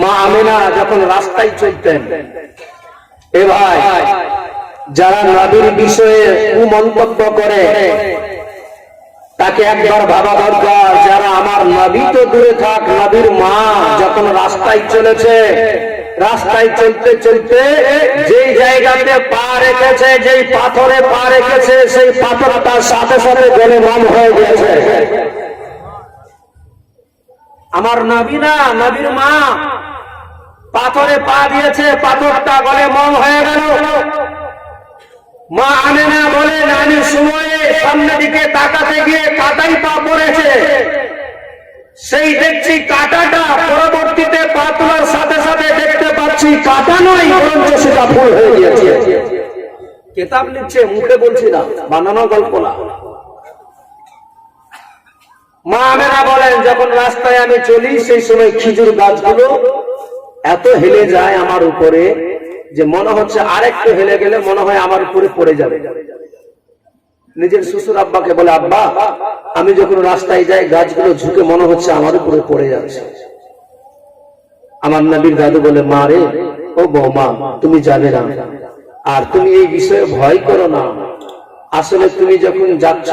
মা আমেনা যখন রাস্তায় চলতেন, এ ভাই যারা নবীর বিষয়ে কুমন্তব্য করে তাকে একবার ভাবা দরকার। যারা আমার নবী তো দূরে থাক, নবীর মা যখন রাস্তায় চলেছে, রাস্তায় চলতে চলতে যেই জায়গাতে পা রেখেছে, যেই পাথরে পা রেখেছে, সেই পাথরটার সাথে সাথে গলে মম হয়ে গেছে। আমার নবী না, নবীর মা পাথরে পা দিয়েছে, পাথরটা গলে মম হয়ে গেল। মা আমেনা বলেন, আমি সময়ে সামনে দিকে তাকাতে গিয়ে কাটাই পা পড়েছে, সেই দেখছি কাটাটা, পরবর্তীতে পা তোলার সাথে সাথে দেখতে পাচ্ছি কাটা নয়, বরঞ্চ সেটা ফুল হয়ে গিয়েছে। কিতাব লিখছে, মুখে বলছি না, বানানো গল্প না। মা আমেনা বলেন, যখন রাস্তায় আমি চলি সেই সময় খেজুর গাছগুলো এত হেলে যায় আমার উপরে যে মনে হচ্ছে আরেকটু হেলে গেলে মনে হয় আমার উপরে পড়ে যাবে। নিজের শ্বশুর আব্বাকে বলে, আব্বা আমি যখন রাস্তায় যাই গাছগুলো ঝুঁকে মনে হচ্ছে আমার উপরে পড়ে যাচ্ছে। আমার নবীর দাদু বলে, মা রে, ও বৌমা তুমি জানে না, আর তুমি এই বিষয়ে ভয় করো না। আসলে তুমি যখন যাচ্ছ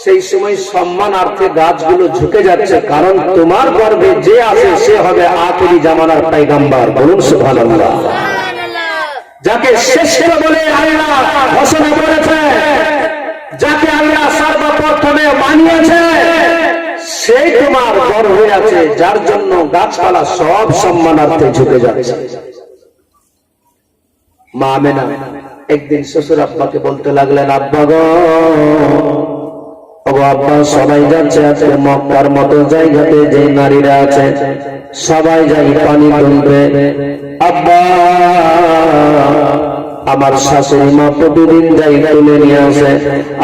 সেই সময় সম্মানার্থে গাছগুলো ঝুঁকে যাচ্ছে, কারণ তোমার গর্ভে যে আছে সে হবে আখিরি জামানার পয়গম্বর। বলুন সুবহানাল্লাহ। যাকে শ্রেষ্ঠ বলে আল্লাহ ঘোষণা করেছে, যাকে আল্লাহ সর্বপ্রথমে মানিয়েছে, সেই তোমার গর্ভে আছে, যার জন্য গাছপালা সব সম্মানার্থে ঝুঁকে যাচ্ছে। মা আমেনা একদিন শ্বশুর আব্বাকে বলতে লাগলেন, আব্বা গো, আব্বা সবাই যাচ্ছে আজকে মক্কার মতো জায়গাতে, যে নারীরা আছে সবাই যাই পানি তুলবে। আব্বা আমার শাশুড়ি মা প্রতিদিন যাই তুলে নিয়ে আসে,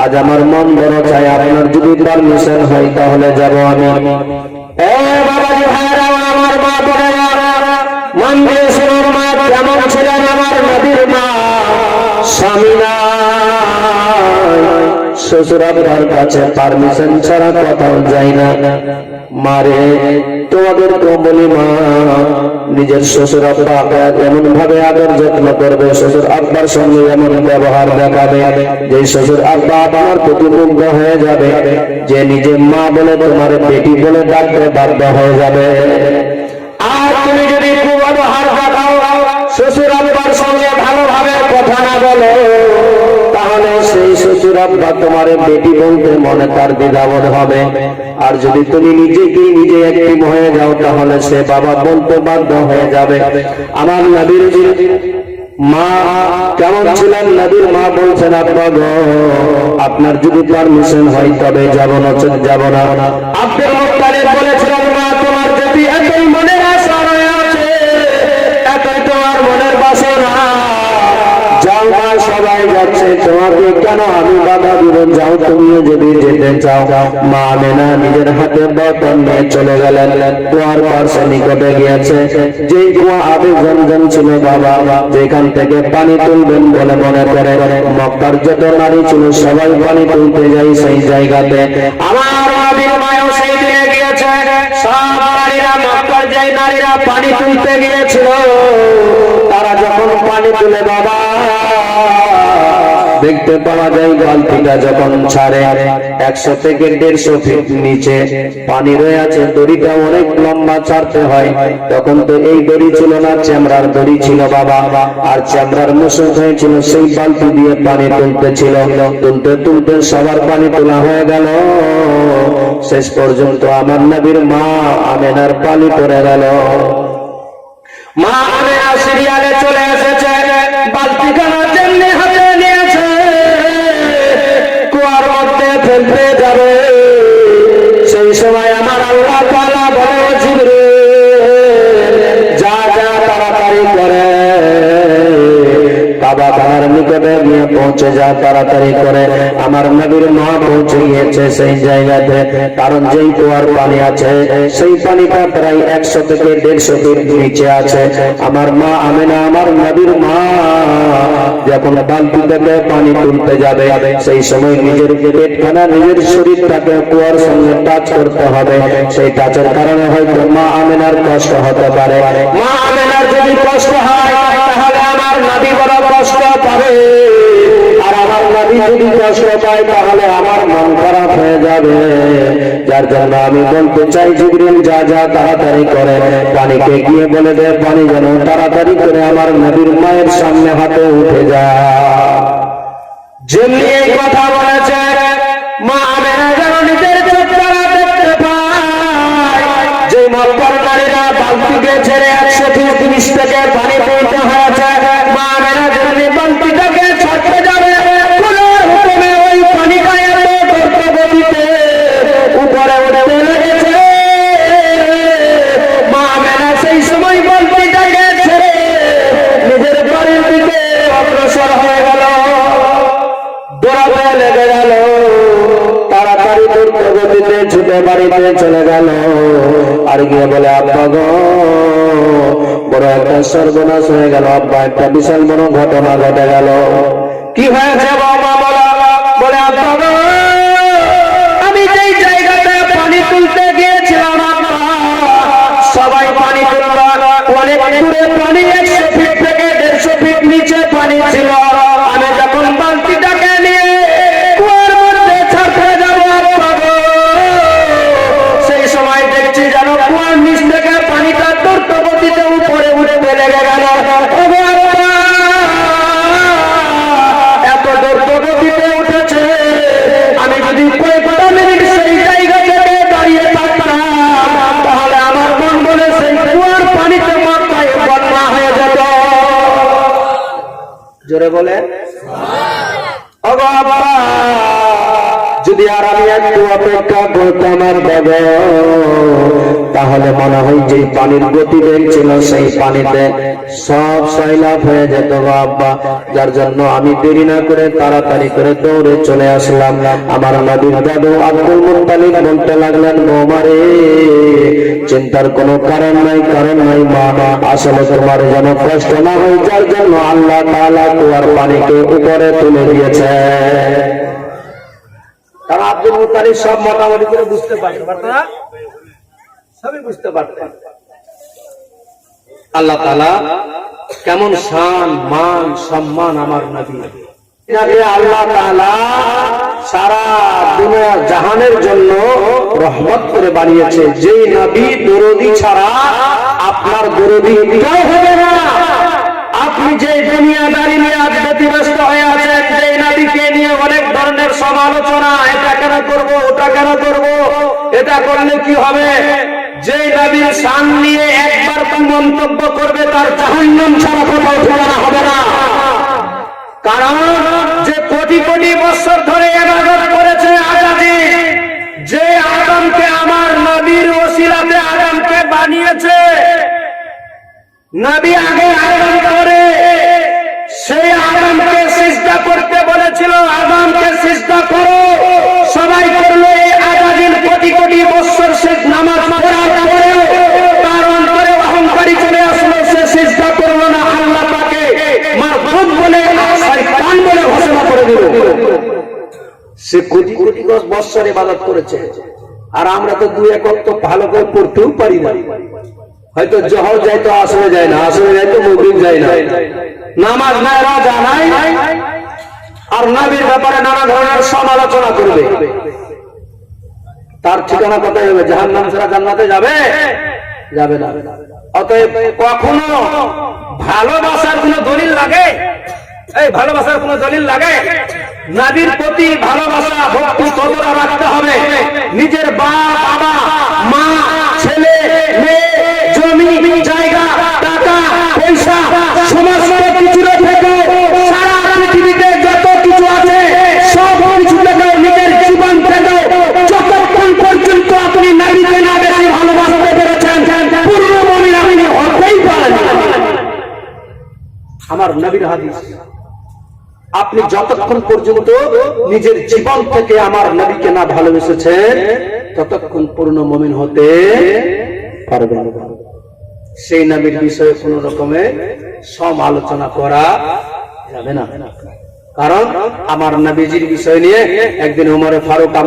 আজ আমার মন বড় চাই, আপনার যদি পারমিশন হয় তাহলে যাব আমি। বাবাজি ভাইরা, আমার মা বোনেরা, মন দিয়ে শুনুন, মা কেমন ছিলেন আমার নবীর মা। স্বামী নাই, শ্বশুর আব্বার কাছে পারমিশন ছাড়া কোথাও যাই না। মারে তোমাদের বলি, মা নিজের শ্বশুর আব্বাকে এমন ভাবে আদর যত্ন করবে, শ্বশুর আব্বার সঙ্গে এমন ব্যবহার দেখাবে যে শ্বশুর আব্বা আপনার প্রতি মুগ্ধ হয়ে যাবে, যে নিজে মা বলে তোমার বেটি বলে ডাকতে বাধ্য হয়ে যাবে। আর তুমি যদি কুব্যবহার দেখাও, শ্বশুর আব্বার সঙ্গে ভালোভাবে কথা না বলো, তাহলে সেই শ্বশুর আব্বা তোমার বেটি বলতে মনে তার দ্বিধাবোধ হবে। আর যদি তুমি নিজে একটি হয়ে যাও, তাহলে সে বাবা বলতে বাধ্য হয়ে যাবে। আমার নবীর মা কেমন ছিলেন? নবীর মা বলছেন, আব্বা গো, আপনার যদি পারমিশন হয় তবে যাব, নচেৎ যাব না। আব্দুল মুত্তালিব বলেছিলেন, মা তোমার যদি এতই মনের আশা রয়েছে, এতই তোমার মনের বাসনা, যাও না, সবাই যাচ্ছে, তোমাকে কেন আমি বাধা দিব? যাও, তুমিও যদি যেতে চাও। মা আমেনা নিজের হাতে বর্তন নিয়ে চলে গেলেন, কুয়ার পাশে নিকটে গিয়েছে, যেই কুয়া আগে জমজম ছিল বাবা, যেখান থেকে পানি তুলবেন বলে মনে করে মক্কার যত নারী ছিল সবাই পানি তুলতে যাই সেই জায়গাতে। আমার নবীর মাও সেই দিনে গিয়েছে, সব নারীরা, মক্কার যেই নারীরা পানি তুলতে গিয়েছিল, তারা যখন পানি তুলে বাবা দেখতে পাওয়া যায় বালতিটা যখন ছাড়ে 100 থেকে 150 ফিট নিচে পানি রয়ে আছে, দড়িটা অনেক লম্বা ছাড়তে হয়। তখন তো এই দড়ি ছিল না, চামড়ার দড়ি ছিল বাবা, আর চামড়ার মুসুক হয়েছিল, সেই বালতি দিয়ে পানি তুলতেছিল। তুলতে তুলতে সবার পানি তোলা হয়ে গেল, শেষ পর্যন্ত আমার নবীর মা আমেনার পানি পড়ে গেল। মা আমেনা সিরিয়ালে চলে এসেছে, বালতিখানা যেমনি হাতে নিয়েছে কুয়ার মধ্যে ফেলতে যাবে, সেই সময় আমার আল্লাহ তাআলা বলে, জিবরিল যা যা তাড়াতাড়ি করে কাবাখানার নিকটে গিয়ে পৌঁছে যা তাড়াতাড়ি করে। আমার নবীর মা পৌঁছে গিয়েছে সেই জায়গাতে, কারণ যেই কুয়ার পানি আছে সেই পানিটা প্রায় 100 থেকে 150 ফিট নিচে আছে। আমার মা আমেনা, আমার নবীর মা, যখন বালতি থেকে পানি তুলতে যাবে সেই সময় নিজের পেটখানা, নিজের শরীরটাকে কুয়ার সঙ্গে টাচ করতে হবে। সেই টাচের কারণে হয়তো মা আমেনার কষ্ট হতে পারে। মা আমেনার যদি কষ্ট হয় তাহলে আমার নবী বড় কষ্ট পাবে, আর আমার নবী যদি কষ্ট পায় তাহলে আমার মন খারাপ হয়ে যাবে। যার জন্য আমি বলতে চাই, জিবরিল যা যা তাড়াতাড়ি করে পানিকে গিয়ে বলে দে পানি যেন তাড়াতাড়ি করে আমার নবীর মায়ের সামনে হাতে উঠে যায়। যেমনি এই কথা বলেছে, মা আমেনা যেন নিজের চোখটা দেখতে পায় যে মক্কার নারীরা বালতিকে ছেড়ে 100 ফিট নিচ থেকে পানি তুলতে হয়েছে। মা আমেনা যেমনি বালতিটাকে ছাড়তে যাবে, খোদার হুকুমে ওই পানিটা এত দ্রুত গতিতে উপরে উঠতে লেগেছে। মা আমেনা সেই সময় বালতিটাকে ছেড়ে নিজের বাড়ির দিকে অগ্রসর হয়ে গেল, দৌড়াতে লেগে গেল, তাড়াতাড়ি দ্রুত গতিতে ছুটে বাড়িতে চলে গেল। আর গিয়ে বলে, আব্বা গো, বড় একটা সর্বনাশ হয়ে গেল আব্বা, একটা বিশাল বড় ঘটনা ঘটে গেল। কি হয়েছে বাবা? বলে, আব্বা গো, আমি যেই জায়গাতে পানি তুলতে গিয়েছিলাম আব্বা, সবাই পানি তুলল, অনেক দূরে পানি, 100 ফিট থেকে 150 ফিট নিচে পানি ছিল। আমি যখন বালতিটাকে নিয়ে কুয়ার মধ্যে ছাড়তে যাব আব্বা গো, সেই সময় দেখছি যেন কুয়ার নিচ থেকে পানিটা দ্রুত গতিতে উপরে উঠতে লেগে গেল। এত দ্রুত গতিতে উঠেছে, আমি যদি কয়েকটা মিনিট সেই জায়গা থেকে দাঁড়িয়ে থাকতাম তাহলে আমার মন বলে সেই কুয়ার পানিতে মাথায় বন্যা হয়ে যেত। জোরে বলে, ওগো আব্বা, যদি আর আমি একটু অপেক্ষা করতাম আর বাবা, তাহলে মনে হয় যে পানির গতিবেগ ছিল সেই পানিতে সব সয়লাভ হয়ে যেত আব্বা। যার জন্য আমি দেরি না করে তাড়াতাড়ি করে দৌড়ে চলে আসলাম। আমার নবীর দাদু আব্দুল মুত্তালিব বলতে লাগলেন, বৌমারে, চিন্তার কোনো কারণ নাই মা, আসলে তোমার যেন কষ্ট না হয়, যার জন্য আল্লাহ তাআলা কুয়ার পানিকে উপরে তুলে দিয়েছে। কারণ আব্দুল মুত্তালিব সব মোটামুটি করে বুঝতে পারতেন না, সবই বুঝতে পারতেন আল্লাহ তাআলা কেমন শান, মান, সম্মান আমার নবী। আল্লাহ তাআলা সারা দুনিয়া জাহানের জন্য রহমত করে বানিয়েছে। যেই নবী দরদি ছাড়া আপনার দরদি কেউ হবে না। আপনি যে দুনিয়াদারি নিয়ে আজ ব্যতিব্যস্ত হয়ে আছেন, যে নবীকে নিয়ে অনেক ধরনের সমালোচনা, এটা কেন করব, ওটা কেন করব, এটা করলে কি হবে, যে নবীর শান নিয়ে একবার তো মন্তব্য করবে তার জাহান্নাম ছাড়া কোথাও ঠিকানা হবে না। কারণ যে কোটি কোটি বছর ধরে ইবাদত করেছে আজাদি, যে আদমকে আমার নবীর ওসিলাতে আদমকে বানিয়েছে, নবী আগে আদম করে সেই আদমকে সিজদা করতে বলেছিল, আদমকে সিজদা করো, সবাই করলো। এই আজাদির কোটি কোটি বছর সে নামাজ পড়ার পরেও তার অন্তরে অহংকারী চলে আসলো, সে সিজদা করলো না। আল্লাহ তাকে মারফুদ বলে, শয়তান বলে ঘোষণা করে দিল। সে কোটি কোটি বছর ইবাদত করেছে, আর আমরা তো দুই এক ওয়াক্ত ভালো করে পড়তেও পারি না। হয়তো জহর যায় তো আসরে যায় না, আসরে যায় তো মাগরিব যায় না, নামাজ নাই, রোজা নাই, আর নবীর ব্যাপারে নানা ধরনের সমালোচনা করবে। তার ঠিকানা কোথায় হবে? জাহান্নাম ছাড়া জান্নাতে যাবে? যাবে না। অতএব কখনো ভালোবাসার কোনো দলিল লাগে? এই ভালোবাসার কোনো দলিল লাগে? নবীর প্রতি ভালোবাসা, ভক্তি কতটা রাখতে হবে? নিজের বাবা, মা, ছেলে, মেয়ে, জমি, জায়গা, টাকা, পয়সা, সমস্ত কিছুর থেকে সারা পৃথিবীতে যত কিছু আছে সব কিছু থেকে, নিজের জীবন থেকে, যতক্ষণ পর্যন্ত আপনি নবীকে না বেশি ভালোবাসতে পেরেছেন, পূর্ণ মুমিন আপনি হতেই পারেন। আমার নবীর হাদিস, আপনি যতক্ষণ পর্যন্ত নিজের জীবন থেকে আমার নবীকে না ভালোবেসেছেন ততক্ষণ পূর্ণ মুমিন হতে পারবেন না। সেই নবীর বিষয়ে কোন রকমের সমালোচনা করা যাবে না। কারণ আমার নবীজির বিষয় নিয়ে একদিন ওমরে ফারুককে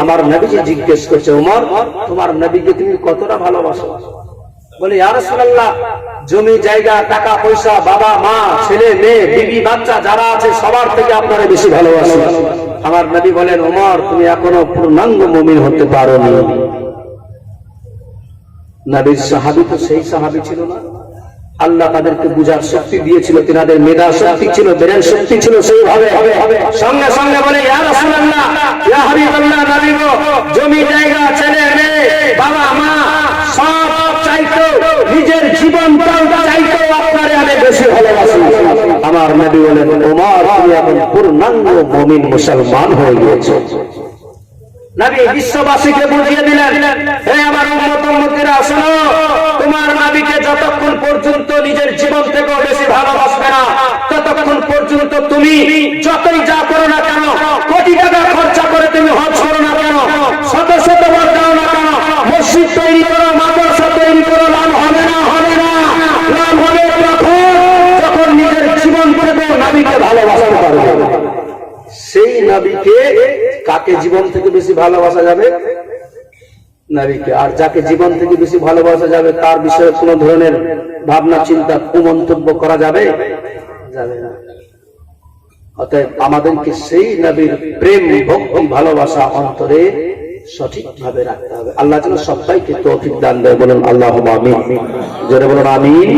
আমার নবীজি জিজ্ঞেস করছে, ওমর, তোমার নবীকে তুমি কতটা ভালোবাসো? বলে, ইয়া রাসূলুল্লাহ, জমি জায়গা টাকা পয়সা বাবা মা ছেলে মেয়ে বিবি বাচ্চা যারা আছে সবার থেকে আপনারা বেশি ভালোবাসি। আমার নবী বলেন, ওমর, তুমি এখনো পূর্ণাঙ্গ মুমিন হতে পারোনি। নবীর সাহাবী তো সেই সাহাবী ছিল না? আল্লাহ তাদেরকে বুঝার শক্তি দিয়েছিল, তিনাদের মেধা শক্তি ছিল, ব্রেন শক্তি ছিল, সেইভাবে সঙ্গে সঙ্গে বলে, ইয়া রাসূলুল্লাহ, ইয়া হাবিবাল্লাহ, নবী গো, জমি জায়গা ছেলে মেয়ে বাবা মা সব চাইতো, নিজের জীবনটাও চাইতো আপনারে আমি বেশি ভালোবাসি। আমার নবী বলেন, ওমর, তুমি এখন পূর্ণাঙ্গ মুমিন মুসলমান হয়ে গিয়েছো। নবী বিশ্ববাসীকে বুঝিয়ে দিলেন, হে আমার উম্মত-উম্মতিরা, শোনো, তোমার নবীকে যতক্ষণ পর্যন্ত নিজের জীবন থেকে বেশি ভালোবাসবে না ততক্ষণ পর্যন্ত তুমি যতই যা করো না কেন, কোটি টাকা খরচা করে তুমি হজ করো না কেন, শত শত বার দাও না কেন, মসজিদ তৈরি করো, মাদ্রাসা তৈরি করো, লাভ হবে না। লাভ হবে তখন যখন নিজের জীবন থেকে নবীকে ভালোবাসতে পারবে। সেই নবীকে কাকে জীবন থেকে বেশি ভালোবাসা যাবে? নবীকে। আর যাকে জীবন থেকে বেশি ভালোবাসা যাবে তার বিষয়ে কোন ধরনের ভাবনা চিন্তা কুমন্তব্য করা যাবে না। অতএব আমাদেরকে সেই নবীর প্রেম ভক্তি ভালোবাসা অন্তরে সঠিকভাবে রাখতে হবে। আল্লাহ যেন সবাইকে তৌফিক দান দেয়। বলুন আল্লাহুম্মা আমিন। জোরে বলুন আমিন।